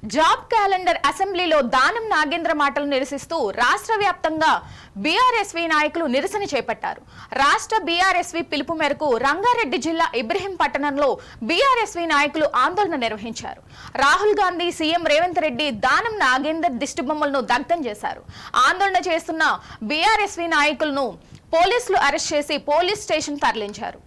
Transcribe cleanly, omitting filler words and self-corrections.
Job calendar అసెంబ్లీలో దానం నాగేంద్ర మాటలు నిరసిస్తూ రాష్ట్ర వ్యాప్తంగా బీఆర్ఎస్వీ నాయకులు నిరసన చేపట్టారు. రాష్ట్ర బీఆర్ఎస్వీ పిలుపు మేరకు రంగారెడ్డి జిల్లా ఇబ్రహీం పట్టణంలో బీఆర్ఎస్వీ నాయకులు ఆందోళన నిర్వహించారు. రాహుల్ గాంధీ, సీఎం రేవంత్ రెడ్డి దానం నాగేందర్ దిష్టిబొమ్మలను దగ్ధం చేశారు. ఆందోళన చేస్తున్న బీఆర్ఎస్వీ నాయకులను పోలీసులు అరెస్ట్ చేసి పోలీస్ స్టేషన్ తరలించారు.